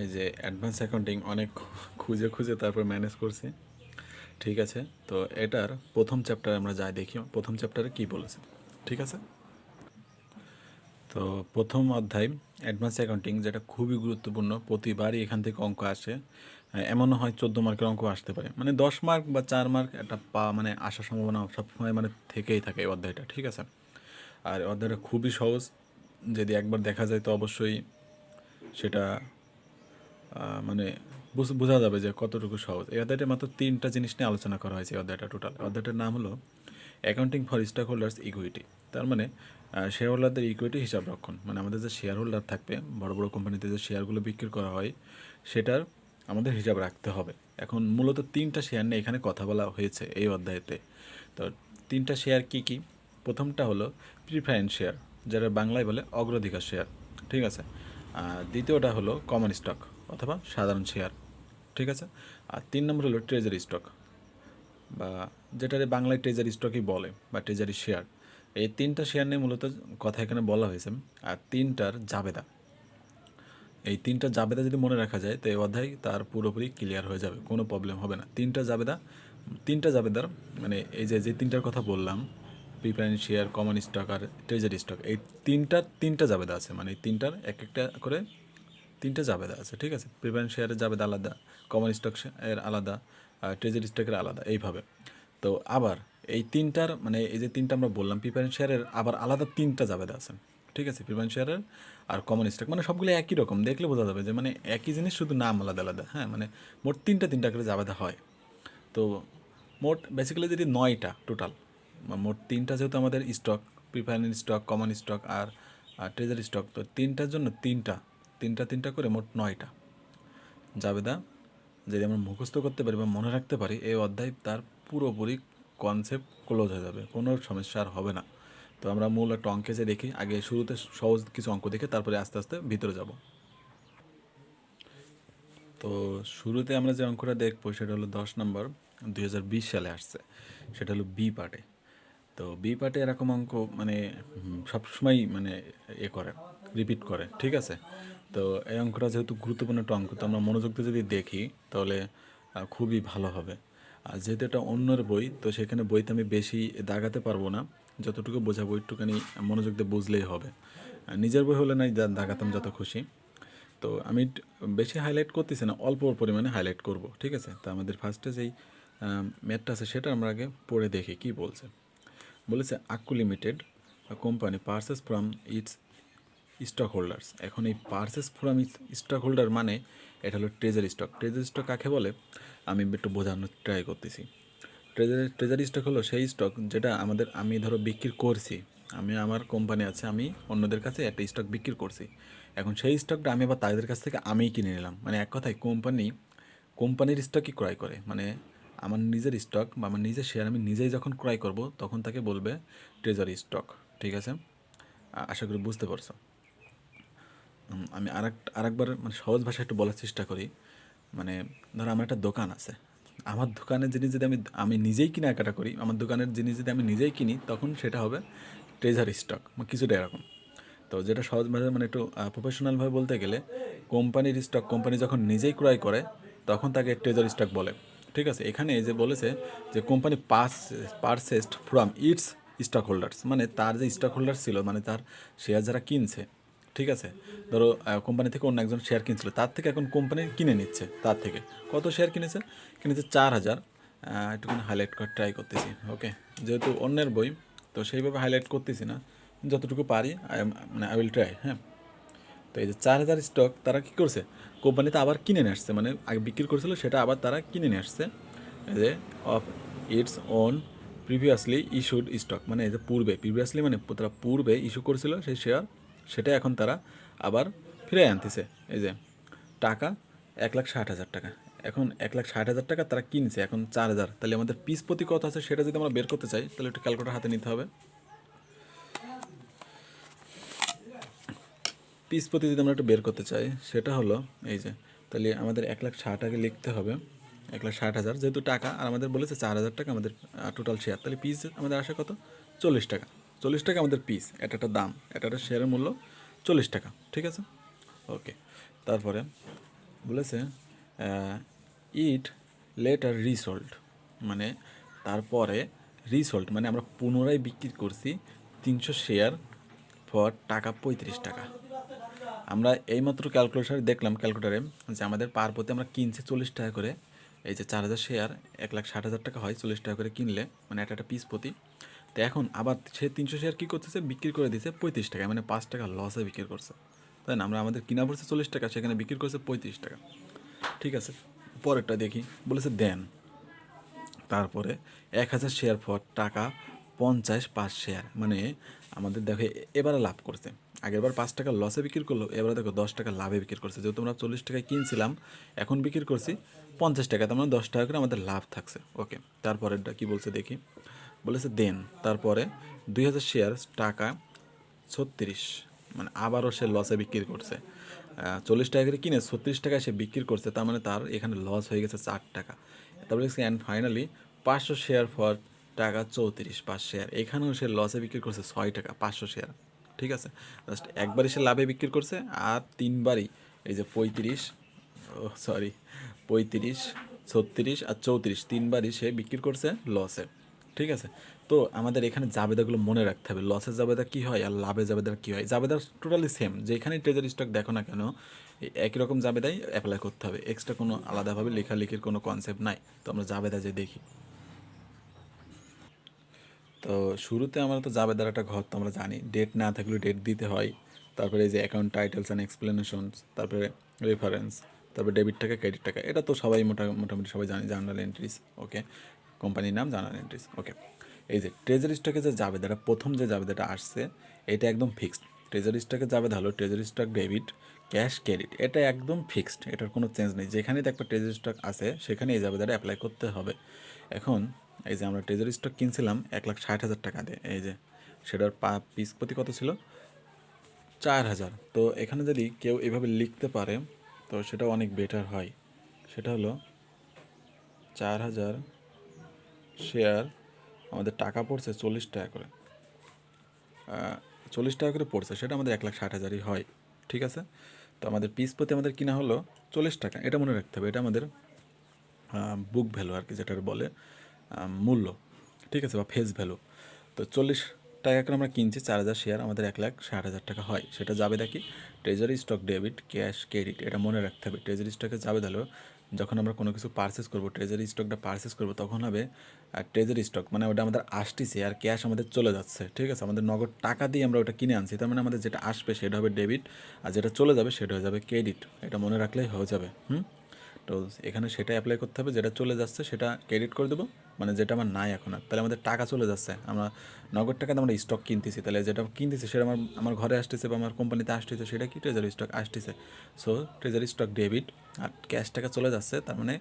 এই যে advance accounting অনেক খুঁজে খুঁজে তারপর ম্যানেজ করছি। ঠিক আছে, তো এটার প্রথম চ্যাপ্টার আমরা যাই দেখি প্রথম চ্যাপ্টারে কী বলেছে। ঠিক আছে, তো প্রথম অধ্যায় অ্যাডভান্স অ্যাকাউন্টিং, যেটা খুবই গুরুত্বপূর্ণ, প্রতিবারই এখান থেকে অঙ্ক আসে। এমনও হয় 14 মার্কের অঙ্ক আসতে পারে, মানে 10 মার্ক বা 4 মার্ক একটা মানে আসার সম্ভাবনা সবসময় মানে থেকেই থাকে এই অধ্যায়টা। ঠিক আছে, আর এই অধ্যায়টা খুবই সহজ, যদি একবার দেখা যায় তো অবশ্যই সেটা মানে বোঝা যাবে যে কতটুকু সহজ। এই অধ্যায়টা মাত্র 3টা জিনিস নিয়ে আলোচনা করা হয়েছে। এই অধ্যায়টা টোটাল অধ্যায়টার নাম হলো accounting for stock holders equity. তার মানে শেয়ার হোল্ডারদের ইকুইটি হিসাব রক্ষণ, মানে আমাদের যে শেয়ার হোল্ডার থাকবে, বড় বড় কোম্পানিতে যে শেয়ারগুলো বিক্রি করা হয় সেটার আমাদের হিসাব রাখতে হবে। এখন মূলত 3টা শেয়ার নিয়ে এখানে কথা বলা হয়েছে এই অধ্যায়তে। তো 3টা শেয়ার কি কি? প্রথমটা হলো প্রিফারেন্স শেয়ার, যেটা বাংলায় বলে অগ্রাধিকার শেয়ার। ঠিক আছে, দ্বিতীয়টা হলো কমন স্টক অথবা সাধারণ শেয়ার। ঠিক আছে, আর 3 নম্বর হলো ট্রেজারি স্টক, বা যেটারে বাংলায় ট্রেজারি স্টকই বলে বা ট্রেজারি শেয়ার। এই 3টা শেয়ার নিয়ে মূলত কথা এখানে বলা হয়েছে। আর 3টার জাবেদা, এই 3টা জাবেদা যদি মনে রাখা যায় তো এই অধ্যায় তার পুরোপুরি ক্লিয়ার হয়ে যাবে, কোনো প্রবলেম হবে না। 3টা জাবেদার মানে এই যে 3টার কথা বললাম, প্রিফারেন্স শেয়ার, কমন স্টক আর ট্রেজারি স্টক, এই 3টা জাবেদা আছে, মানে এই 3টার এক একটা করে 3টা জাবেদা আছে। ঠিক আছে, প্রিফারেন্স শেয়ারের জাবেদা আলাদা, কমন স্টক এর আলাদা, ট্রেজারি স্টকের আলাদা, এইভাবে। তো আবার এই 3টার মানে এই যে 3টা আমরা বললাম, প্রিফারেন্স শেয়ারের আবার আলাদা 3টা জাবেদা আছে। ঠিক আছে, প্রিফারেন্স শেয়ারের আর কমন স্টক মানে সবগুলো একই রকম, দেখলে বোঝা যাবে যে মানে একই জিনিস, শুধু নাম আলাদা আলাদা। হ্যাঁ, মানে মোট 3টা করে জাবেদা হয়। তো মোট বেসিক্যালি যদি 9টা টোটাল, মোট 3টা যেহেতু আমাদের stock, preference stock, common stock আর ট্রেজারি স্টক, তো 3টার জন্য 3টা করে মোট 9টা জাবেদা যদি আমরা মুখস্থ করতে পারি বা মনে রাখতে পারি, এই অধ্যায় তার পুরোপুরি কনসেপ্ট ক্লোজ হয়ে যাবে, কোনো সমস্যা আর হবে না। তো আমরা মূল একটা অঙ্কে যে দেখি, আগে শুরুতে সহজ কিছু অঙ্ক দেখে তারপরে আস্তে আস্তে ভিতরে যাব। তো শুরুতে আমরা যে অঙ্কটা দেখবো সেটা হলো 10 নম্বর, 2020 সালে আসছে, সেটা হলো বি পার্টে। তো বি পার্টে এরকম অঙ্ক মানে সবসময় মানে করে, রিপিট করে। ঠিক আছে, তো এই অঙ্কটা যেহেতু গুরুত্বপূর্ণ একটা অঙ্ক, তো আমরা মনোযোগ দিয়ে যদি দেখি তাহলে খুবই ভালো হবে। আর যেহেতু এটা অন্যের বই, তো সেখানে বইতে আমি বেশি দাগাতে পারবো না, যতটুকু বোঝাবো একটুখানি মনোযোগ দিয়ে বুঝলেই হবে। নিজের বই হলে নাই দাগাতাম যত খুশি। তো আমি বেশি হাইলাইট করতেছি না, অল্প পরিমাণে হাইলাইট করব। ঠিক আছে, তো আমাদের ফার্স্টে যেই ম্যাথটা আছে সেটা আমরা আগে পড়ে দেখি কি বলছে। বলেছে Akku limited company purchase from its stock holders. এখন এই পারচেস ফ্রম স্টক হোল্ডার মানে এটা হলো ট্রেজারি স্টক। ট্রেজারি স্টক কাকে বলে আমি একটু বোঝানোর ট্রাই করতেছি। ট্রেজারি স্টক হলো সেই স্টক যেটা আমি ধরো বিক্রি করছি, আমার কোম্পানি আছে, আমি অন্যদের কাছে একটা স্টক বিক্রি করছি। এখন সেই স্টকটা আমি আবার তাদের কাছ থেকে আমিই কিনে নিলাম, মানে এক কথায় কোম্পানির স্টকই ক্রয় করে, মানে আমার নিজের স্টক বা আমার নিজের শেয়ার আমি নিজেই যখন ক্রয় করব তখন তাকে বলবে ট্রেজারি স্টক। ঠিক আছে, আশা করি বুঝতে পারছো। আমি আরেকবার মানে সহজ ভাষায় একটু বলার চেষ্টা করি। মানে ধরো আমার একটা দোকান আছে, আমার দোকানের জিনিস যদি আমি নিজেই কেনাকাটা করি, আমার দোকানের জিনিস যদি আমি নিজেই কিনি, তখন সেটা হবে ট্রেজারি স্টক, কিছুটা এরকম। তো যেটা সহজভাবে মানে একটু প্রফেশনালভাবে বলতে গেলে, কোম্পানির স্টক কোম্পানি যখন নিজেই ক্রয় করে তখন তাকে ট্রেজারি স্টক বলে। ঠিক আছে, এখানে এই যে বলেছে যে company purchased from its stock holders, মানে তার যে স্টক হোল্ডার ছিল, মানে তার শেয়ার যারা কিনছে। ঠিক আছে, ধরো কোম্পানি থেকে অন্য একজন শেয়ার কিনছিল, তার থেকে এখন কোম্পানি কিনে নিচ্ছে, তার থেকে কত শেয়ার কিনেছে 4,000। একটুখানি হাইলাইট করে ট্রাই করতেছি। ওকে, যেহেতু অন্যের বই তো সেইভাবে হাইলাইট করতেছি না, যতটুকু পারি মানে আই উইল ট্রাই। হ্যাঁ, তো এই যে 4,000 স্টক তারা কী করছে, কোম্পানিতে আবার কিনে নিয়ে আসছে, মানে আগে বিক্রি করেছিল সেটা আবার তারা কিনে নিয়ে আসছে। এই যে of its own previously issued stock, মানে এই যে প্রিভিয়াসলি মানে তারা পূর্বে ইস্যু করেছিল সেই শেয়ার, সেটা এখন তারা আবার ফিরে আনতেছে। এই যে টাকা 1,60,000 টাকা, এখন 1,60,000 টাকা তারা কিনছে, এখন 4,000, তাহলে আমাদের পিস প্রতি কত আছে সেটা যদি আমরা বের করতে চাই তাহলে একটু ক্যালকুলেটর হাতে নিতে হবে। পিস প্রতি যদি আমরা একটু বের করতে চাই সেটা হলো এই যে, তাহলে আমাদের 1,60,000 আগে লিখতে হবে, 1,60,000 যেহেতু টাকা, আর আমাদের বলেছে 4,000 টাকা আমাদের টোটাল শেয়ার, তাহলে পিস আমাদের আসে কত, 40 টাকা। 40 টাকা আমাদের পিস, এটা একটা দাম, এটা একটা শেয়ারের মূল্য 40 টাকা। ঠিক আছে, ওকে। তারপরে বলেছে ইট লেটার রিসোল্ড, মানে তারপরে রিসোল্ড মানে আমরা পুনরায় বিক্রি করছি 300 শেয়ার ফর টাকা 35 টাকা। আমরা এইমাত্র ক্যালকুলেটার দেখলাম ক্যালকুলেটারে যে আমাদের পার প্রতি আমরা কিনছি 40 টাকা করে। এই যে 4000 শেয়ার 1,60,000 টাকা হয় 40 টাকা করে কিনলে, মানে একটা পিস প্রতি। তো এখন আবার সে 300 শেয়ার কী করতেছে, বিক্রি করে দিচ্ছে 35 টাকা, মানে 5 টাকা লসে বিক্রি করছে, তাই না? আমরা আমাদের কিনা পড়ছে 40 টাকা, সেখানে বিক্রি করছে 35 টাকা। ঠিক আছে, পরেরটা দেখি। বলেছে দেন তারপরে 1000 শেয়ার ফর টাকা 50 5 শেয়ার, মানে আমাদের দেখো এবারে লাভ করছে। আগেরবার 5 টাকা লসে বিক্রি করলো, এবারে দেখো 10 টাকা লাভে বিক্রি করছে। যেহেতু আমরা 40 টাকায় কিনছিলাম, এখন বিক্রি করছি 50 টাকা, তার মানে 10 টাকা করে আমাদের লাভ থাকছে। ওকে, তারপরেরটা কী বলছে দেখি। বলেছে দেন তারপরে 2000 শেয়ার টাকা 36, মানে আবারও সে লসে বিক্রি করছে। 40 টাকা করে কিনে 36 টাকায় সে বিক্রি করছে, তার মানে তার এখানে লস হয়ে গেছে 4 টাকা। তারপরে অ্যান্ড ফাইনালি 500 শেয়ার ফর টাকা 34 5 শেয়ার, এখানেও সে লসে বিক্রি করছে 6 টাকা 500 শেয়ার। ঠিক আছে, জাস্ট একবারই সে লাভে বিক্রি করছে, আর তিনবারই এই যে 35 36 আর 34 তিনবারই সে বিক্রি করছে লসে। ঠিক আছে, তো আমাদের এখানে জাবেদাগুলো মনে রাখতে হবে। লসের জাবেদা কী হয় আর লাভের জাবেদা কী হয়। জাবেদা টোটালি সেম, যেখানেই ট্রেজারি স্টক দেখো না কেন এই একই রকম জাবেদাই অ্যাপ্লাই করতে হবে, এক্সট্রা কোনো আলাদাভাবে লেখালেখির কোনো কনসেপ্ট নাই। তো আমরা জাবেদা যে দেখি, তো শুরুতে আমরা তো জাবেদার একটা ঘর তো আমরা জানি, ডেট না থাকলে ডেট দিতে হয়। তারপরে এই যে অ্যাকাউন্ট টাইটেলস অ্যান্ড এক্সপ্লেনেশনস, তারপরে রেফারেন্স, তারপরে ডেবিট টাকা ক্রেডিট টাকা, এটা তো সবাই মোটামুটি সবাই জানি। জার্নাল এন্ট্রিস, ওকে, কোম্পানির নাম জার্নাল এন্ট্রিস, ওকে। এই যে ট্রেজারি স্টকে যে জাবেদাটা প্রথম যে জাবেদাটা আসছে, এটা একদম ফিক্সড। ট্রেজারি স্টকের জাবেদা হলো treasury stock debit cash credit, এটা একদম ফিক্সড, এটার কোনো চেঞ্জ নেই। যেখানেই একটা ট্রেজারি স্টক আছে সেখানে এই জাবেদাটা অ্যাপ্লাই করতে হবে। এখন এই যে আমরা ট্রেজারি স্টক কিনছিলাম 1,60,000 টাকা দিয়ে, এই যে সেটার পিস প্রতি কত ছিল, 4,000। তো এখানে যদি কেউ এভাবে লিখতে পারে তো সেটা অনেক বেটার হয়। সেটা হলো 4,000 শেয়ার আমাদের টাকা পড়ছে 40 টাকা করে, 40 টাকা করে পড়ছে, সেটা আমাদের 1,60,000ই হয়। ঠিক আছে, তো আমাদের পিস প্রতি আমাদের কিনা হলো 40 টাকা, এটা মনে রাখতে হবে। এটা আমাদের বুক ভ্যালু আর কি, যেটার বলে মূল্য। ঠিক আছে, বা ফেস ভ্যালু। তো 40 টাকা করে আমরা কিনছি 4,000 শেয়ার, আমাদের 1,60,000 টাকা হয়। সেটা যাবে দেখি treasury stock debit cash credit, এটা মনে রাখতে হবে। ট্রেজারি স্টকে যাবে হলো যখন আমরা কোনো কিছু পারচেস করবো, ট্রেজারি স্টকটা পারচেস করবো, তখন হবে ট্রেজারি স্টক, মানে ওটা আমাদের আসতেছে আর ক্যাশ আমাদের চলে যাচ্ছে। ঠিক আছে, আমাদের নগদ টাকা দিয়ে আমরা ওটা কিনে আনছি, তার মানে আমাদের যেটা আসবে সেটা হবে ডেবিট, আর যেটা চলে যাবে সেটা হয়ে যাবে ক্রেডিট। এটা মনে রাখলেই হয়ে যাবে। তো এখানে সেটা অ্যাপ্লাই করতে হবে, যেটা চলে যাচ্ছে সেটা ক্রেডিট করে দেবো, মানে যেটা আমার নাই এখন আর, তাহলে আমাদের টাকা চলে যাচ্ছে। আমরা নগদ টাকাতে আমরা স্টক কিনতেছি, তাহলে যেটা কিনতেছি সেটা আমার ঘরে আসতেছে বা আমার কোম্পানিতে আসতেছে, সেটা কি ট্রেজারি স্টক আসতেছে। সো ট্রেজারি স্টক ডেবিট, আর ক্যাশ টাকা চলে যাচ্ছে, তার মানে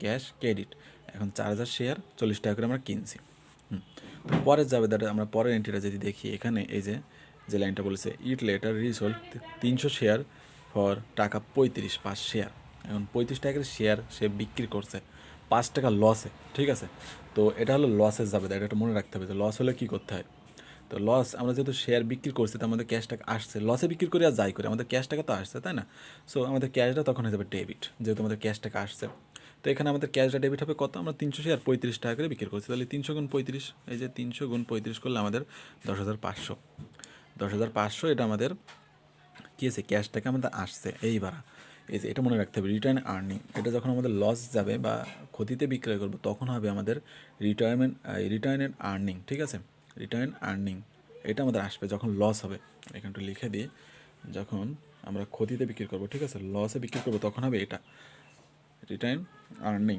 ক্যাশ ক্রেডিট। এখন 4,000 শেয়ার 40 টাকা করে আমরা কিনছি। পরের যাবে দাদা, আমরা পরের এন্ট্রিটা যদি দেখি, এখানে এই যে লাইনটা বলেছে ইট লেটার রিসোল্ড 300 শেয়ার ফর টাকা 35 5 শেয়ার। এখন 35 টাকার শেয়ার সে বিক্রি করছে 5 টাকা লসে। ঠিক আছে, তো এটা হলো লসের যাবে, এটা মনে রাখতে হবে যে লস হলে কী করতে হয়। তো লস, আমরা যেহেতু শেয়ার বিক্রি করছি তো আমাদের ক্যাশ টাকা আসছে, লসে বিক্রি করে আর যাই করে আমাদের ক্যাশ টাকা তো আসছে, তাই না? সো আমাদের ক্যাশটা তখন হয়ে যাবে ডেবিট, যেহেতু আমাদের ক্যাশ টাকা আসছে। তো এখানে আমাদের ক্যাশটা ডেবিট হবে কত, আমরা 300 শেয়ার 35 টাকা করে বিক্রি করছি, তাহলে 300 গুণ 35, এই যে 300 গুণ 35 করলে আমাদের 10,500, 10,500 এটা আমাদের কী আছে, ক্যাশ টাকা আমাদের আসছে। এইবার এই যে এটা মনে রাখতে হবে রিটার্ন আর্নিং, এটা যখন আমাদের লস যাবে বা ক্ষতিতে বিক্রয় করবো তখন হবে আমাদের রিটার্ন আর্নিং। ঠিক আছে, রিটার্ন আর্নিং এটা আমাদের আসবে যখন লস হবে। এখানটা লিখে দিই, যখন আমরা ক্ষতিতে বিক্রি করবো, ঠিক আছে, লসে বিক্রি করবো, তখন হবে এটা রিটার্ন আর্নিং।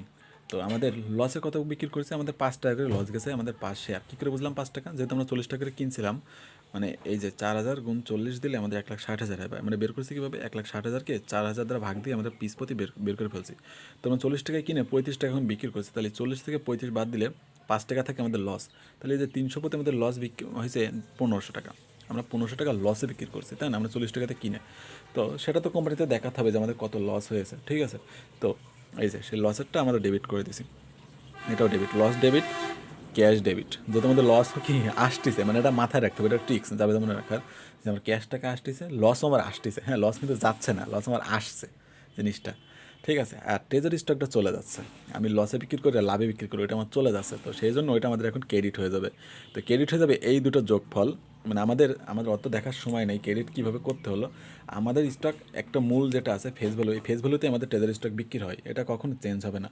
তো আমাদের লসে কত বিক্রি করেছে, আমাদের 5 টাকা করে লস গেছে, আমাদের 5 শেয়ার। কী করে বুঝলাম 5 টাকা, যেহেতু আমরা 40 টাকা করে কিনছিলাম, মানে এই যে 4,000 গুণ 40 দিলে আমাদের 1,60,000 হবে। মানে বের করছি কীভাবে, 1,60,000কে 4,000 দ্বারা ভাগ দিয়ে আমাদের পিস প্রতি বের করে ফেলছি। তো আমরা 40 টাকায় কিনে 35 টাকা এখন বিক্রি করছি, তাহলে 40 থেকে 35 বাদ দিলে 5 টাকা থেকে আমাদের লস। তাহলে এই যে 300 প্রতি আমাদের লস বিক্রি হয়েছে 1,500 টাকা, আমরা 1,500 টাকা লসে বিক্রি করছি, তাই না? আমরা 40 টাকাতে কিনে, তো সেটা তো কোম্পানিতে দেখাতে হবে যে আমাদের কত লস হয়েছে। ঠিক আছে, তো এই যে সেই লসেরটা আমরা ডেবিট করে দিছি, এটাও debit, loss debit cash debit. যেহেতু আমাদের লস কি আসতেছে, মানে এটা মাথায় রাখতে হবে, এটা ট্রিক্স যাবে মনে রাখার, যে আমার ক্যাশ টাকা আসতেছে, লস আমার আসতেছে। হ্যাঁ, লস কিন্তু যাচ্ছে না, লস আমার আসছে জিনিসটা। ঠিক আছে, আর ট্রেজারি স্টকটা চলে যাচ্ছে, আমি লসে বিক্রি করে লাভে বিক্রি করি, ওইটা আমার চলে যাচ্ছে, তো সেই জন্য ওইটা আমাদের এখন ক্রেডিট হয়ে যাবে। তো ক্রেডিট হয়ে যাবে এই দুটো যোগফল, মানে আমাদের অত দেখার সময় নেই ক্রেডিট কীভাবে করতে হলো। আমাদের স্টক একটা মূল যেটা আছে ফেস ভ্যালু, এই ফেস ভ্যালুতে আমাদের ট্রেজারি স্টক বিক্রি হয়, এটা কখনো চেঞ্জ হবে না।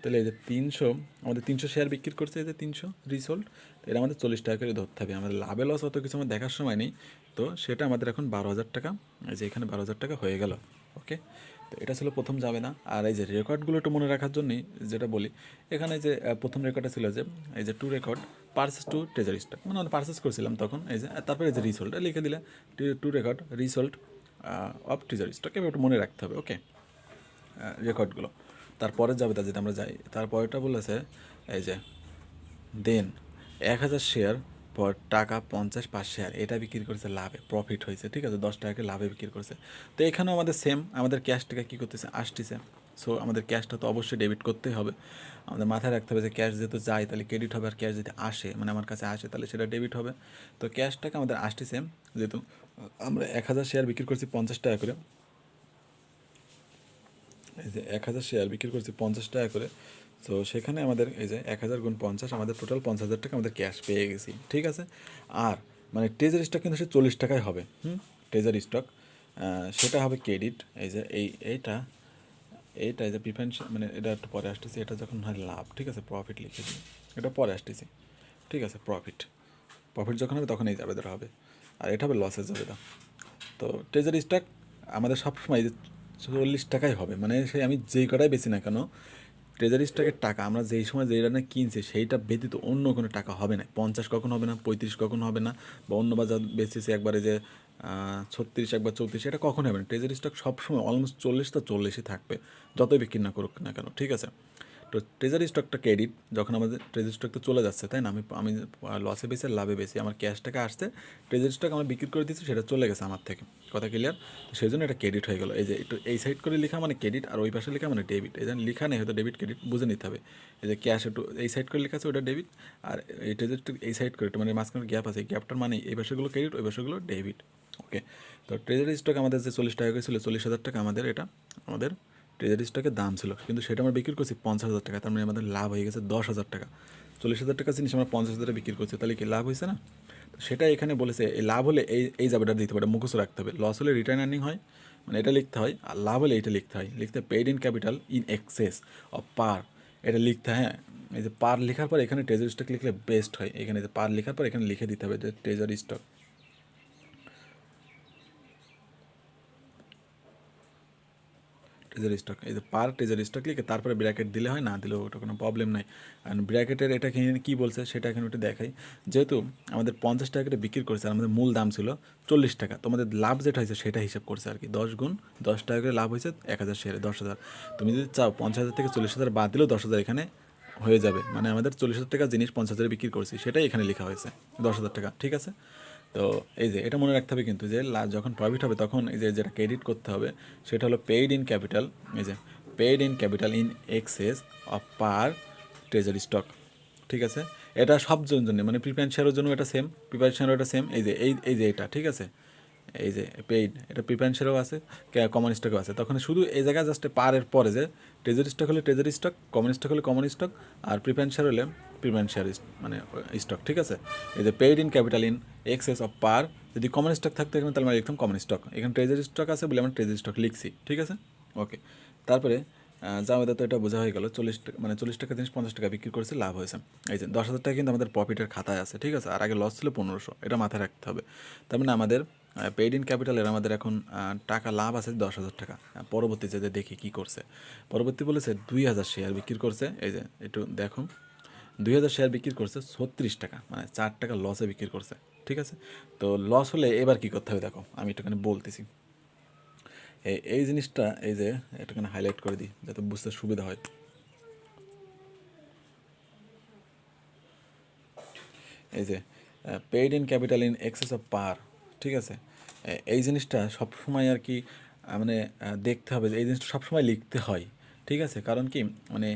তাহলে এই যে 300, আমাদের 300 শেয়ার বিক্রি করছে, এই যে 300 রিসোল্ট, এটা আমাদের 40 টাকা করে ধরতে হবে। আমাদের লাভে লস অত কিছু আমার দেখার সময় নেই, তো সেটা আমাদের এখন 12,000 টাকা, এই যে এখানে 12,000 টাকা হয়ে গেল। ওকে, তো এটা ছিল প্রথম যাবে না। আর এই যে রেকর্ডগুলো একটু মনে রাখার জন্যই যেটা বলি, এখানে যে প্রথম রেকর্ডটা ছিল যে এই যে to record purchase to treasury stock, মানে আমরা পার্সেস করেছিলাম তখন, এই যে তারপরে এই যে রিসোল্ট লিখে দিলে to record result of treasury stock, এবার একটু মনে রাখতে হবে। ওকে, রেকর্ডগুলো তারপরে যাবে, তা যেটা আমরা যাই তারপরেটা বলেছে এই যে দেন 1,000 শেয়ার পর টাকা 50 পার শেয়ার, এটা বিক্রি করেছে লাভে, প্রফিট হয়েছে, ঠিক আছে, 10 টাকাকে লাভে বিক্রি করেছে। তো এখানেও আমাদের সেম, আমাদের ক্যাশ টাকা কী করতেছে, আসতেছে, সো আমাদের ক্যাশটা তো অবশ্যই ডেবিট করতেই হবে। আমাদের মাথায় রাখতে হবে যে ক্যাশ যেহেতু যায় তাহলে ক্রেডিট হবে, আর ক্যাশ যদি আসে মানে আমার কাছে আসে তাহলে সেটা ডেবিট হবে। তো ক্যাশ টাকা আমাদের আসতেছে, যেহেতু আমরা 1,000 শেয়ার বিক্রি করছি 50 টাকা করে, এই যে 1,000 শেয়ার বিক্রি করছি 50 টাকা করে, তো সেখানে আমাদের এই যে 1,000 গুণ 50, আমাদের টোটাল 50,000 টাকা আমাদের ক্যাশ পেয়ে গেছি, ঠিক আছে। আর মানে ট্রেজারি স্টক কিন্তু সে 40 টাকায় হবে, ট্রেজারি স্টক সেটা হবে ক্রেডিট। এই যে এইটা এইটা এই যে প্রিফারেন্স, মানে এটা একটু পরে আসতেছি, এটা যখন হয় লাভ, ঠিক আছে, প্রফিট লিখে দিই, এটা পরে আসতেছি, ঠিক আছে। প্রফিট প্রফিট যখন হবে তখন এই যাবে ধরা হবে, আর এটা হবে লসের যাবে দা। তো ট্রেজারি স্টক আমাদের সবসময় 40 টাকাই হবে, মানে সেই আমি যেই কটাই বেশি না কেন, ট্রেজারি স্টকের টাকা আমরা যেই সময় যেই রান্না কিনছি সেইটা ব্যতীত অন্য কোনো টাকা হবে না। 50 কখন হবে না, 35 কখন হবে না, বা অন্য বাজার বেসিসে একবারে যে 36 একবার 34, এটা কখন হবে না। ট্রেজারি স্টক সবসময় অলমোস্ট 40 তো 40ই থাকবে, যতই বিক্রি না করুক না কেন, ঠিক আছে। তো ট্রেজারি স্টকটা ক্রেডিট, যখন আমাদের ট্রেজারি স্টক তো চলে যাচ্ছে, তাই না, আমি আমি লসে বেশি আর লাভে বেশি, আমার ক্যাশ টাকা আসছে, ট্রেজারি স্টক আমরা বিক্রি করে দিচ্ছি, সেটা চলে গেছে আমার থেকে, কথা ক্লিয়ার। তো সেই জন্য এটা ক্রেডিট হয়ে গেলো। এই যে একটু এই সাইড করে লেখা মানে ক্রেডিট, আর ওই পাশে লেখা মানে ডেবিট, এই জন্য লেখা নেই হয়তো ডেবিট ক্রেডিট বুঝে নিতে হবে। এই যে ক্যাশ একটু এই সাইড করে লেখা আছে ওটা ডেবিট, আর এই ট্রেজারি স্টক এই সাইড করে একটু মানে মাঝখানে গ্যাপ আছে, এই গ্যাপটার মানে এই পাশেগুলো ক্রেডিট, ওই পাশেগুলো ডেবিট। ওকে, তো ট্রেজারি স্টক আমাদের যে 40 টাকা করে ছিল, 40,000 টাকা আমাদের এটা আমাদের ট্রেজারি স্টকের দাম ছিল, কিন্তু সেটা আমরা বিক্রি করছি 50,000 টাকা, তার মানে আমাদের লাভ হয়ে গেছে 10,000 টাকা। 40,000 টাকা জিনিস আমরা 50,000 বিক্রি করছি, তাহলে কি লাভ হয়েছে না? তো সেটা এখানে বলেছে, এই লাভ হলে এই জাবেটা দিতে পারে, মুখস্থ রাখতে হবে। লস হলে রিটার্ন আর্নিং হয়, মানে এটা লিখতে হয়, আর লাভ হলে এটা লিখতে হয়, লিখতে paid in capital in excess of par, এটা লিখতে হয়। হ্যাঁ, এই যে পার লেখার পর এখানে ট্রেজারি স্টক লিখলে বেস্ট হয়, এখানে যে পার লেখার পর এখানে লিখে দিতে হবে যে ট্রেজারি স্টক, ট্রেজারি স্টক, এই যে পার ট্রেজারি স্টক লিখে তারপরে ব্র্যাকেট দিলে হয়, না দিলেও ওটা কোনো প্রবলেম নাই। আর ব্র্যাকেটের এটা কী বলছে সেটা এখানে ওটা দেখাই। যেহেতু আমাদের 50 টাকা করে বিক্রি করেছে, আর আমাদের মূল দাম ছিল 40 টাকা, তোমাদের লাভ যেটা হয়েছে সেটা হিসাব করছে আর কি, 10 গুণ 10 টাকা করে লাভ হয়েছে 1,000 শেয়ারে 10,000। তুমি যদি চাও 50,000 থেকে 40,000 বাদ দিলেও 10,000 এখানে হয়ে যাবে, মানে আমাদের 40,000 টাকা জিনিস 50,000 বিক্রি করছি, সেটাই এখানে লেখা হয়েছে 10,000 টাকা, ঠিক আছে। তো এই যে এটা মনে রাখতে হবে কিন্তু, যে যখন প্রফিট হবে তখন এই যে যেটা ক্রেডিট করতে হবে সেটা হলো পেইড ইন ক্যাপিটাল, এই যে paid in capital in excess of per treasury stock, ঠিক আছে। এটা সব জন্য, মানে প্রিফারেন্স শেয়ারের জন্য এটা সেম, প্রিফারেন্স শেয়ারও এটা সেম, এই যে এই যে এটা, ঠিক আছে। এই যে পেইড, এটা প্রিফারেন্স শেয়ারও আছে, কমন স্টকও আছে, তখন শুধু এই জায়গায় জাস্ট পারের পরে যে ট্রেজারি স্টক হলে ট্রেজারি স্টক, কমন স্টক হলে কমন স্টক, আর প্রিফারেন্স শেয়ার হলে প্রিফারেন্স শেয়ার মানে স্টক, ঠিক আছে। এই যে paid in capital in excess of par, যদি কমন স্টক থাকতো এখানে তাহলে আমরা লিখতাম কমন স্টক, এখানে ট্রেজারি স্টক আছে বলে আমরা ট্রেজারি স্টক লিখছি, ঠিক আছে। ওকে, তারপরে জামাতে তো এটা বোঝা হয়ে গেল, 40 টাকা মানে 40 টাকা জিনিস 50 টাকা বিক্রি করেছে, লাভ হয়েছে। এই যে 10,000 টাকা কিন্তু আমাদের প্রফিটের খাতায় আছে, ঠিক আছে, আর আগে লস ছিল 1500, এটা মাথায় রাখতে হবে। তার মানে আমাদের পেইড ইন ক্যাপিটালের আমাদের এখন টাকা লাভ আছে 10,000 টাকা। পরবর্তীতে যে দেখি কী করছে, পরবর্তী বলেছে 2,000 শেয়ার বিক্রি করছে, এই যে একটু দেখো 2,000 শেয়ার বিক্রি করছে 36 টাকা, মানে 4 টাকা লসে বিক্রি করছে, ঠিক আছে। তো লস হলে এবার কী করতে হবে দেখো, আমি একটুখানি বলতেছি। এই জিনিসটা এই যে একটুখানি হাইলাইট করে দিই যাতে বুঝতে সুবিধা হয়। এই যে paid in capital in excess of par, ঠিক আছে। এই জিনিসটা সবসময় আর কি মানে দেখতে হবে যে এই জিনিসটা সবসময় লিখতে হয়, ঠিক আছে? কারণ কি মানে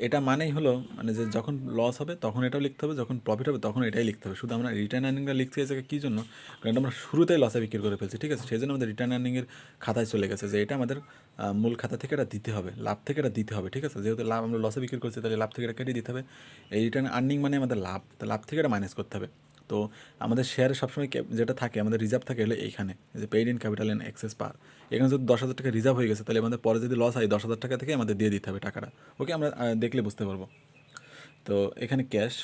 এটা মানেই হলো মানে যে যখন লস হবে তখন এটাও লিখতে হবে, যখন প্রফিট হবে তখন এটাই লিখতে হবে। শুধু আমরা রিটার্ন আর্নিংটা লিখছি এই জায়গায় কী জন্য? কারণ এটা আমরা শুরুতেই লসে বিক্রি করে ফেলছি, ঠিক আছে? সেই জন্য আমাদের রিটার্ন আর্নিংয়ের খাতায় চলে গেছে যে এটা আমাদের মূল খাতা থেকে এটা দিতে হবে, লাভ থেকে এটা দিতে হবে, ঠিক আছে? যেহেতু লাভ আমরা লসে বিক্রি করছি তাহলে লাভ থেকে এটা কেটে দিতে হবে। এই রিটার্ন আর্নিং মানে আমাদের লাভ, তো লাভ থেকে এটা মাইনাস করতে হবে। তো আমাদের শেয়ারে সবসময় যেটা থাকে আমাদের রিজার্ভ থাকে হলে এইখানে যে paid in capital and excess par, এখানে যদি 10,000 টাকা রিজার্ভ হয়ে গেছে তাহলে আমাদের পরে যদি লস হয় 10,000 টাকা থেকে আমাদের দিয়ে দিতে হবে টাকাটা। ওকে, আমরা দেখলে বুঝতে পারবো। তো এখানে ক্যাশ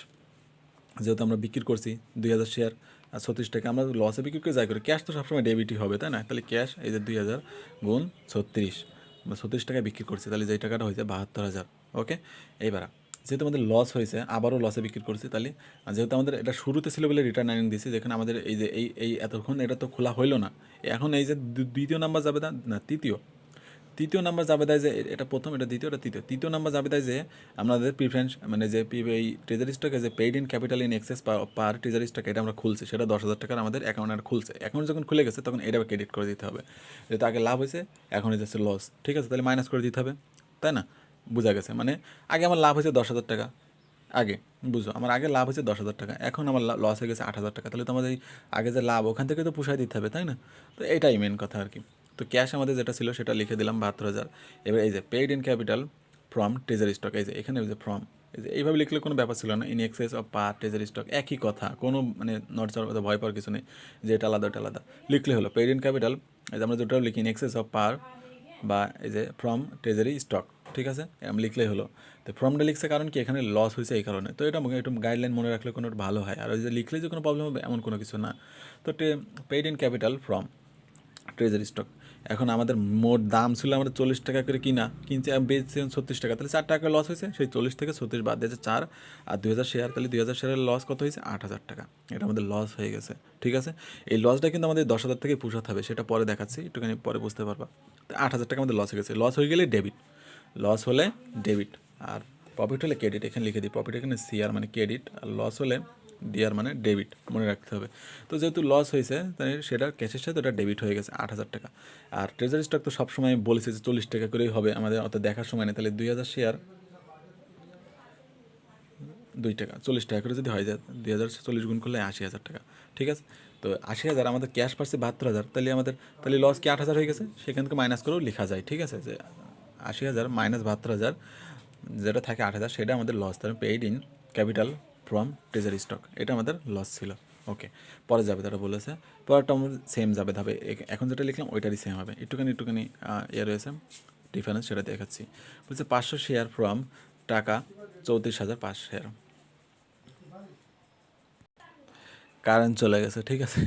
যেহেতু আমরা বিক্রি করছি 2,000 শেয়ার আর 36 টাকা, আমরা লসে বিক্রি করে যাই করি, ক্যাশ তো সবসময় ডেবিটই হবে, তাই না? তাহলে ক্যাশ এই যে 2,000 গুণ 36, আমরা 36 টাকায় বিক্রি করছি, তাহলে যেই টাকাটা হয়েছে 72,000। ওকে, এইবার যেহেতু আমাদের লস হয়েছে আবারও লসে বিক্রি করছি, তাহলে যেহেতু আমাদের এটা শুরুতে ছিল বলে রিটার্ন আর্নিং দিয়েছি, যেখানে আমাদের এই যে এই এতক্ষণ এটা তো খোলা হইলো না, এখন এই যে দ্বিতীয় নাম্বার যাবে না তৃতীয় নাম্বার যাবে দেয় যে এটা প্রথম, এটা দ্বিতীয়, এটা তৃতীয় নাম্বার যাবে দেয় যে আমাদের প্রিফারেন্স মানে যে এই ট্রেজারি স্টকে যে paid in capital in access per treasury stock এটা আমরা খুলছি, সেটা 10,000 টাকার আমাদের অ্যাকাউন্টে খুলছে। অ্যাকাউন্ট যখন খুলে গেছে তখন এটা ক্রেডিট করে দিতে হবে, যেহেতু আগে লাভ হয়েছে এখন হচ্ছে লস, ঠিক আছে? তাহলে মাইনাস করে দিতে হবে, তাই না? বোঝা গেছে? মানে আগে আমার লাভ হয়েছে 10,000 টাকা, আগে বুঝো আমার আগে লাভ হয়েছে 10,000 টাকা, এখন আমার লস হয়ে গেছে 8,000 টাকা, তাহলে তো আমাদের এই আগে যে লাভ ওখান থেকে তো পুষায় দিতে হবে, তাই না? তো এটাই মেন কথা আর কি। তো ক্যাশ আমাদের যেটা ছিল সেটা লিখে দিলাম 72,000। এবার এই যে paid in capital from treasury stock, এই যে এখানে এই যে ফ্রম, এই যে এইভাবে লিখলে কোনো ব্যাপার ছিল না, in excess of per treasury stock একই কথা, কোনো মানে নড়চড় ভয় পাওয়ার কিছু নেই যে এটা আলাদা ওটা আলাদা, লিখলে হলো পেইড ইন ক্যাপিটাল। এই যে আমরা যেটাও লিখি ইন এক্সেস অফ পার বা এই যে ফ্রম ট্রেজারি স্টক, ঠিক আছে? আমি লিখলেই হলো। তো ফ্রমটা লিখছে কারণ কি এখানে লস হয়েছে এই কারণে, তো এটা একটু গাইডলাইন মনে রাখলে কোনো ভালো হয়, আর ওই যে লিখলে যে কোনো প্রবলেম হবে এমন কোনো কিছু না। তো paid in capital from treasury stock, এখন আমাদের মোট দাম ছিল আমাদের 40 টাকা করে কিনছে বেচছে 36 টাকা, তাহলে 4 টাকা লস হয়েছে, সেই 40 থেকে 36 বাদ দিয়েছে 4 আর 2,000 শেয়ার, তাহলে 2,000 শেয়ারের লস কত হয়েছে? 8,000 টাকা, এটা আমাদের লস হয়ে গেছে, ঠিক আছে? এই লসটা কিন্তু আমাদের 10,000 থেকে পুষাতে হবে, সেটা পরে দেখাচ্ছি, একটুখানি পরে বুঝতে পারবা। তো 8,000 টাকা আমাদের লস হয়ে গেছে, লস হয়ে গেলে ডেবিট, লস হলে ডেবিট, আর প্রফিট হলে ক্রেডিট, এখানে লিখে দিই প্রফিট এখানে সিআর মানে ক্রেডিট, আর লস হলে ডিআর মানে ডেবিট, মনে রাখতে হবে। তো যেহেতু লস হয়েছে তাই সেটা ক্যাশের সাথে ওটা ডেবিট হয়ে গেছে 8,000 টাকা। আর ট্রেজারি স্টক তো সবসময় বলেছে যে 40 টাকা করেই হবে, আমাদের অত দেখার সময় নেই, তাহলে 2,000 শেয়ার 2 টাকা 40 টাকা করে যদি হয়ে যায় 2,040 গুণ করলে 80,000 টাকা, ঠিক আছে? তো 80,000 আমাদের ক্যাশ পাচ্ছে 72,000, তাহলে লস কি 8,000 হয়ে গেছে, সেখান থেকে মাইনাস করেও লেখা যায়, ঠিক আছে? যে 80,000 মাইনাস 72,000 যেটা থাকে 8,000 সেটা আমাদের লস, তাহলে paid in capital from treasury stock, এটা আমাদের লস ছিল। ওকে, পরে যাবে তারা বলেছে, পরেরটা আমাদের সেম যাবে ধাবে, এখন যেটা লিখলাম ওইটারই সেম হবে, একটুখানি ইয়ে রয়েছে ডিফারেন্স, সেটা দেখাচ্ছি। বলছে 500 শেয়ার ফ্রম টাকা 34,500 শেয়ার, কারেন্ট চলে গেছে, ঠিক আছে?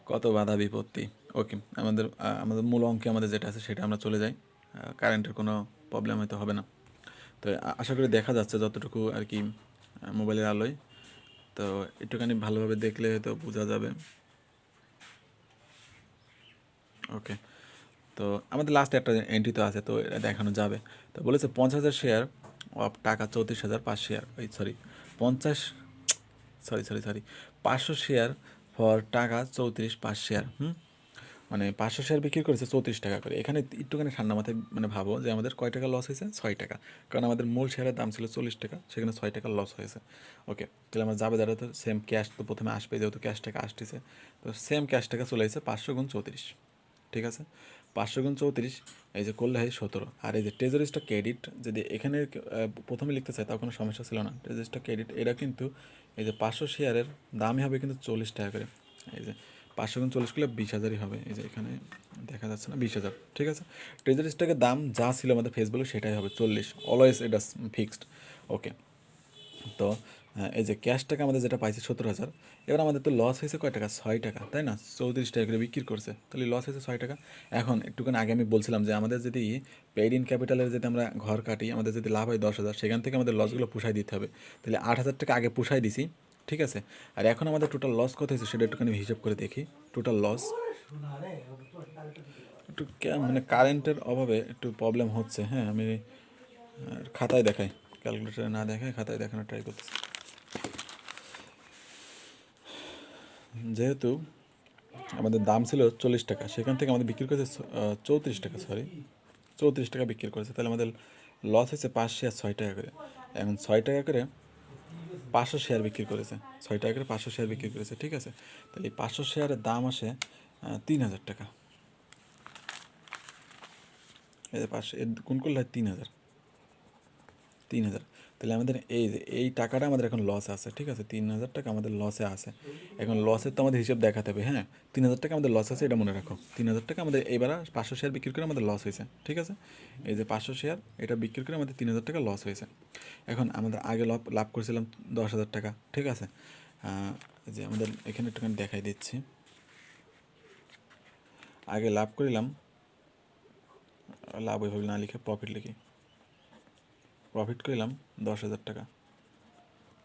কত বাধা বিপত্তি। ওকে, আমাদের মূল অঙ্কে আমাদের যেটা আছে সেটা আমরা চলে যাই, কারেন্টের কোনো প্রবলেম হয়তো হবে না। তো আশা করি দেখা যাচ্ছে যতটুকু আর কি মোবাইলের আলোয়, তো একটুখানি ভালোভাবে দেখলে হয়তো বোঝা যাবে। ওকে, তো আমাদের লাস্ট একটা এন্ট্রি তো আছে, তো এটা দেখানো যাবে। তো বলেছে 50,000 শেয়ার অফ টাকা 34,500 শেয়ার, ওই সরি 50 সরি 500 শেয়ার ফর টাকা 34,500 শেয়ার, মানে 500 শেয়ার বিক্রি করেছে 34 টাকা করে। এখানে একটুখানি ঠান্ডা মাথায় মানে ভাবো যে আমাদের কয় টাকা লস হয়েছে? 6 টাকা, কারণ আমাদের মূল শেয়ারের দাম ছিল 40 টাকা, সেখানে 6 টাকা লস হয়েছে। ওকে, তাহলে আমার যাবে দাঁড়াতে সেম ক্যাশ তো প্রথমে আসবে, যেহেতু ক্যাশ টাকা আসতেছে, তো সেম ক্যাশ টাকা চলে এসেছে 500 গুণ 34, ঠিক আছে? 500 গুণ 34 এই যে করলে হয় 17, আর এই যে ট্রেজারি স্টক ক্রেডিট যদি এখানে প্রথমে লিখতে চাই তাও কোনো সমস্যা ছিল না, ট্রেজারি স্টক ক্রেডিট এটা কিন্তু এই যে 500 শেয়ারের দামই হবে কিন্তু 40 টাকা করে, এই যে 500 গুণ 40 করলে 20,000ই হবে, এই যে এখানে দেখা যাচ্ছে না 20,000, ঠিক আছে? ট্রেজারি স্টকের দাম যা ছিল আমাদের ফেস ভ্যালু সেটাই হবে 40, অলওয়েজ এটা ফিক্সড। ওকে, তো এই যে ক্যাশ টাকা আমাদের যেটা পাইছে 17,000, এবার আমাদের তো লস হয়েছে কয় টাকা? 6 টাকা, তাই না? 34 টাকা করে বিক্রি করছে, তাহলে লস হয়েছে 6 টাকা। এখন একটুখানি আগে আমি বলছিলাম যে আমাদের যদি পেইড ইন ক্যাপিটালের যদি আমরা ঘর কাটি, আমাদের যদি লাভ হয় 10,000, সেখান থেকে আমাদের লসগুলো পুষাই দিতে হবে, তাহলে 8,000 টাকা আগে পুষাই দিছি, ঠিক আছে? আর এখন আমাদের টোটাল লস কত হয়েছে সেটা একটুখানি হিসাব করে দেখি। টোটাল লস একটু মানে কারেন্টের অভাবে একটু প্রবলেম হচ্ছে, হ্যাঁ আমি খাতায় দেখাই, ক্যালকুলেটারে না দেখাই খাতায় দেখানোর ট্রাই করতেছি। যেহেতু আমাদের দাম ছিল 40 টাকা, সেখান থেকে আমাদের বিক্রি করেছে 34 টাকা, সরি 34 টাকা বিক্রি করেছে, তাহলে আমাদের লস হয়েছে 5 শেয়ার 6 টাকা করে। এখন 6 টাকা করে 500 শেয়ার বিক্রি করেছে, 6 টাকা করে 500 শেয়ার বিক্রি করেছে, ঠিক আছে। তাহলে এই 500 শেয়ারের দাম আসে 3000 টাকা। এই যে 500 এর গুণ করলে হয় 3000। তাহলে আমাদের এই যে এই টাকাটা আমাদের এখন লসে আছে, ঠিক আছে, 3000 টাকা আমাদের লসে আছে। এখন লসের তো আমাদের হিসেব দেখাতে হবে, হ্যাঁ। 3000 টাকা আমাদের লস আছে, এটা মনে রাখো। 3000 টাকা আমাদের এইবার 500 শেয়ার বিক্রি করে আমাদের লস হয়েছে, ঠিক আছে। এই যে 500 শেয়ার এটা বিক্রি করে আমাদের 3000 টাকা লস হয়েছে। এখন আমাদের আগে লাভ করেছিলাম 10,000 টাকা, ঠিক আছে। যে আমাদের এখানে একটুখানি দেখাই দিচ্ছি। আগে লাভ করিলাম, লাভ ওইভাবে না লিখে প্রফিট লিখি, প্রফিট করলাম 10,000 টাকা।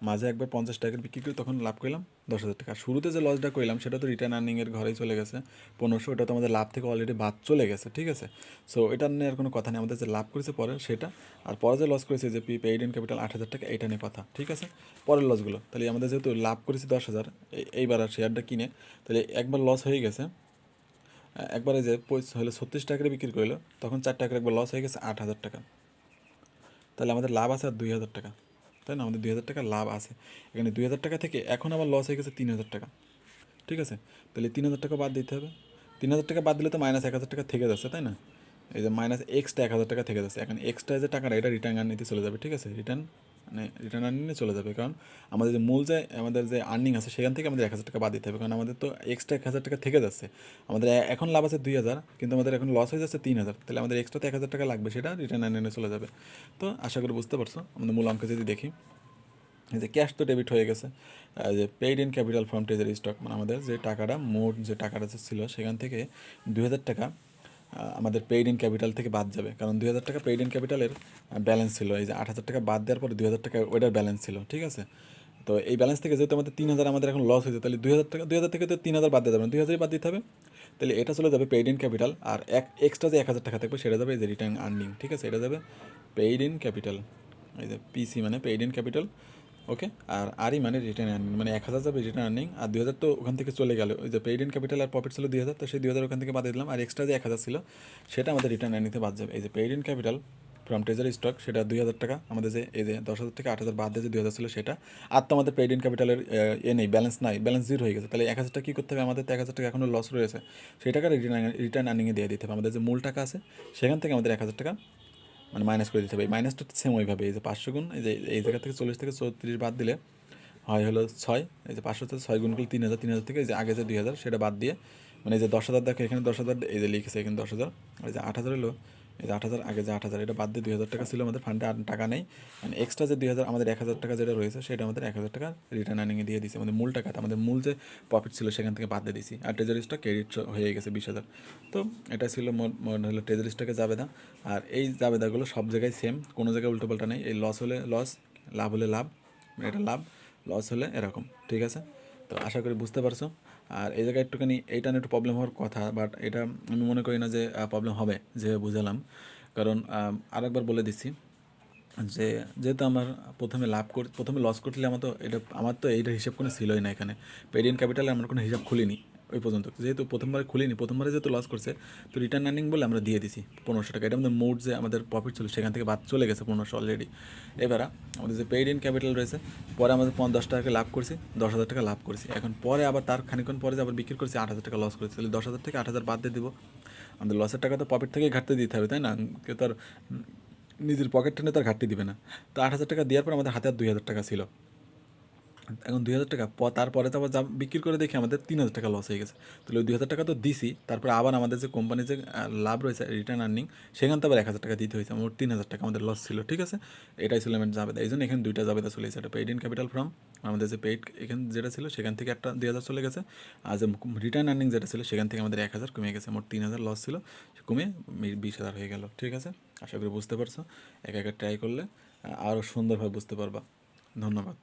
মাঝে একবার 50 টাকা বিক্রি করি, তখন লাভ করলাম 10,000 টাকা। শুরুতে যে লসটা করলাম সেটা তো রিটার্ন আর্নিংয়ের ঘরেই চলে গেছে 1500, ওটা তো আমাদের লাভ থেকে অলরেডি বাদ চলে গেছে, ঠিক আছে। সো এটা নিয়ে আর কোনো কথা নেই, আমাদের যে লাভ করেছে পরে সেটা, আর পরে যে লস করেছে যে পেইড ইন ক্যাপিটাল 8,000 টাকা, এটা নিয়ে কথা, ঠিক আছে। পরের লসগুলো তাহলে আমাদের যেহেতু লাভ করেছি 10,000, এইবার আর শেয়ারটা কিনে তাহলে একবার লস হয়ে গেছে। একবারে যে হলো 36 টাকা করে বিক্রি করলো, তখন 4 টাকা একবার লস হয়ে গেছে 8,000 টাকা। তাহলে আমাদের লাভ আছে আর 2,000 টাকা, তাই না, আমাদের 2,000 টাকা লাভ আছে। এখানে 2,000 টাকা থেকে এখন আবার লস হয়ে গেছে 3,000 টাকা, ঠিক আছে। তাহলে 3,000 টাকা বাদ দিতে হবে। 3,000 টাকা বাদ দিলে তো মাইনাস 1,000 টাকা থেকে যাচ্ছে, তাই না। এই যে মাইনাস এক্সট্রা 1,000 টাকা থেকে যাচ্ছে। এখন এক্সট্রা যে টাকাটা এটা রিটার্ন আর্নিংতে চলে যাবে, ঠিক আছে। রিটার্ন আর্নিংয়ে চলে যাবে, কারণ আমাদের যে মূল যে আমাদের যে আর্নিং আছে সেখান থেকে আমাদের 1,000 টাকা বাদ দিতে হবে, কারণ আমাদের তো এক্সট্রা 1,000 টাকা থেকে যাচ্ছে। আমাদের এখন লাভ আছে 2,000, কিন্তু আমাদের এখন লস হয়ে যাচ্ছে 3,000, তাহলে আমাদের এক্সট্রাতে 1,000 টাকা লাগবে, সেটা রিটার্ন আর্নিংয়ে চলে যাবে। তো আশা করি বুঝতে পারছো। আমাদের মূল অঙ্ক যদি দেখি, এই যে ক্যাশ তো ডেবিট হয়ে গেছে, যে paid in capital from treasury stock, মানে আমাদের যে টাকাটা মোট যে টাকাটা ছিল সেখান থেকে 2,000 টাকা আমাদের পেইড ইন ক্যাপিটাল থেকে বাদ যাবে, কারণ 2,000 টাকা পেইড ইন ক্যাপিটালের ব্যালেন্স ছিল। এই যে 8,000 টাকা বাদ দেওয়ার পরে 2,000 টাকা ওইটার ব্যালেন্স ছিল, ঠিক আছে। তো এই ব্যালেন্স থেকে যেহেতু আমাদের 3,000 আমাদের এখন লস হয়েছে, তাহলে 2,000 টাকা, 2,000 থেকে তো 3,000 বাদ দিতে হবে না, 2,000 বাদ দিতে হবে। তাহলে এটা চলে যাবে পেইড ইন ক্যাপিটাল, আর এক্সট্রা যে 1,000 টাকা থাকবে সেটা যাবে এই যে রিটার্ন আর্নিং, ঠিক আছে। এটা যাবে পেইড ইন ক্যাপিটাল, এই যে পিসি মানে পেইড ইন ক্যাপিটাল, ওকে। আর আরই মানে রিটার্ন আর্নিং, মানে 1,000 যাবে রিটার্ন আর্নিং, আর 2,000 তো ওখান থেকে চলে গেল। ওই যে পেইড ইন ক্যাপিটাল আর প্রফিট ছিল 2,000, তো সেই 2,000 ওখান থেকে বাদ দিলাম, আর এক্সট্রা যে 1,000 ছিল সেটা আমাদের রিটার্ন আর্নিংতে বাদ যাবে। এই যে paid in capital from treasury stock, সেটা 2,000 টাকা আমাদের, যে এই যে 10,000 থেকে 8,000 বাদ দিয়ে যে 2,000 ছিল সেটা। আর তো আমাদের পেইড ইন ক্যাপিটালের নেই, ব্যালেন্স নাই, ব্যালেন্স জিরো হয়ে গেছে। তাহলে 1,000 টাকা কী করতে হবে আমাদের, তো 1,000 টাকা এখনও লস রয়েছে, সেই টাকা রিটার্ন আর্নিংয়ে দিয়ে দিতে হবে। আমাদের যে মূল টাকা আছে সেখান থেকে আমাদের 1,000 টাকা মানে মাইনাস করে দিতে হবে। এই মাইনাসটা সেম ওইভাবে, এই যে 500 গুণ, এই যে এই জায়গা থেকে 40 থেকে 34 বাদ দিলে হয় হলো 6, এই যে 500 থেকে 6 গুণ করলে 3,000, 3,000 থেকে এই যে আগে যে 2,000 সেটা বাদ দিয়ে, মানে এই যে 10,000 দেখো এখানে 10,000, এই যে লিখেছে এখানে 10,000, আর এই যে 8,000 হলো, এই যে 8,000 আগে যে 8,000 এটা বাদ দিয়ে 2,000 টাকা ছিল আমাদের ফান্ডে, আর টাকা নেই। মানে এক্সট্রা যে 2,000 আমাদের 1,000 টাকা যেটা রয়েছে সেটা আমাদের 1,000 টাকা রিটার্ন আর্নিংয়ে দিয়ে দিয়েছি। আমাদের মূল টাকাটা, আমাদের মূল যে প্রফিট ছিল সেখান থেকে বাদ দিয়ে দিয়েছি, আর ট্রেজারি স্টক ক্রেডিট হয়ে গেছে 20,000। তো এটা ছিল হলো ট্রেজারি স্টকের জাবেদা। আর এই জাবেদাগুলো সব জায়গায় সেম, কোনো জায়গায় উল্টোপাল্টা নেই। এই লস হলে লস, লাভ হলে লাভ, এটা লাভ, লস হলে এরকম, ঠিক আছে। তো আশা করি বুঝতে পারছো। আর এই জায়গায় একটুখানি এইটা নিয়ে একটু প্রবলেম হওয়ার কথা, বাট এটা আমি মনে করি না যে প্রবলেম হবে, যে বুঝালাম। কারণ আরেকবার বলে দিচ্ছি যে যেহেতু আমার প্রথমে লস করলে আমার তো এইটা হিসাব কোনো ছিলই না এখানে। পেইড ইন ক্যাপিটালে আমার কোনো হিসাব খুলিনি ওই পর্যন্ত, যেহেতু প্রথমবারে যেহেতু লস করছে, তো রিটার্ন আর্নিং বলে আমরা দিয়ে দিছি 1,500 টাকা। এটা আমাদের মোট যে আমাদের প্রফিট ছিল সেখান থেকে বাদ চলে গেছে 1,500 অলরেডি। এবার আমাদের যে পেইড ইন ক্যাপিটাল রয়েছে, পরে আমাদের 10 টাকা লাভ করছি, 10,000 টাকা লাভ করছি। এখন পরে আবার তার খানিকক্ষণ পরে যে আবার বিক্রি করছি 8,000 টাকা লস করেছি, তাহলে 10,000 থেকে 8,000 বাদ দিয়ে দিব। আমাদের লসের টাকা তো প্রফিট থেকেই ঘাটতে দিতে হবে, তাই না। কেউ তার নিজের পকেট টেনে তার ঘাটতি দিবে না। তো 8,000 টাকা দেওয়ার পর আমাদের হাতে আর 2,000 টাকা ছিল। এখন 2,000 টাকা তারপরে তো আবার যা বিক্রি করে দেখি আমাদের 3,000 টাকা লস হয়ে গেছে। তাহলে ওই 2,000 টাকা তো দিছি, তারপরে আবার আমাদের যে কোম্পানির যে লাভ রয়েছে রিটার্ন আর্নিং, সেখান থেকে আবার 1,000 টাকা দিতে হয়েছে, মোট 3,000 টাকা আমাদের লস ছিল, ঠিক আছে। এটাই ছিল আমার জাবেদা। এই জন্য এখানে দুইটা জাবেদা চলে গেছে, একটা পেইড ইন ক্যাপিটাল ফ্রম আমাদের যে পেইড এখানে যেটা ছিল সেখান থেকে একটা 2,000 চলে গেছে, আর যে রিটার্ন আর্নিং যেটা ছিল সেখান থেকে আমাদের 1,000 কমে গেছে, মোট 3,000 লস ছিল, কমে 20,000 হয়ে গেল, ঠিক আছে। আশা করি বুঝতে পারছো। একা একা ট্রাই করলে আরও সুন্দরভাবে বুঝতে পারবা। ধন্যবাদ।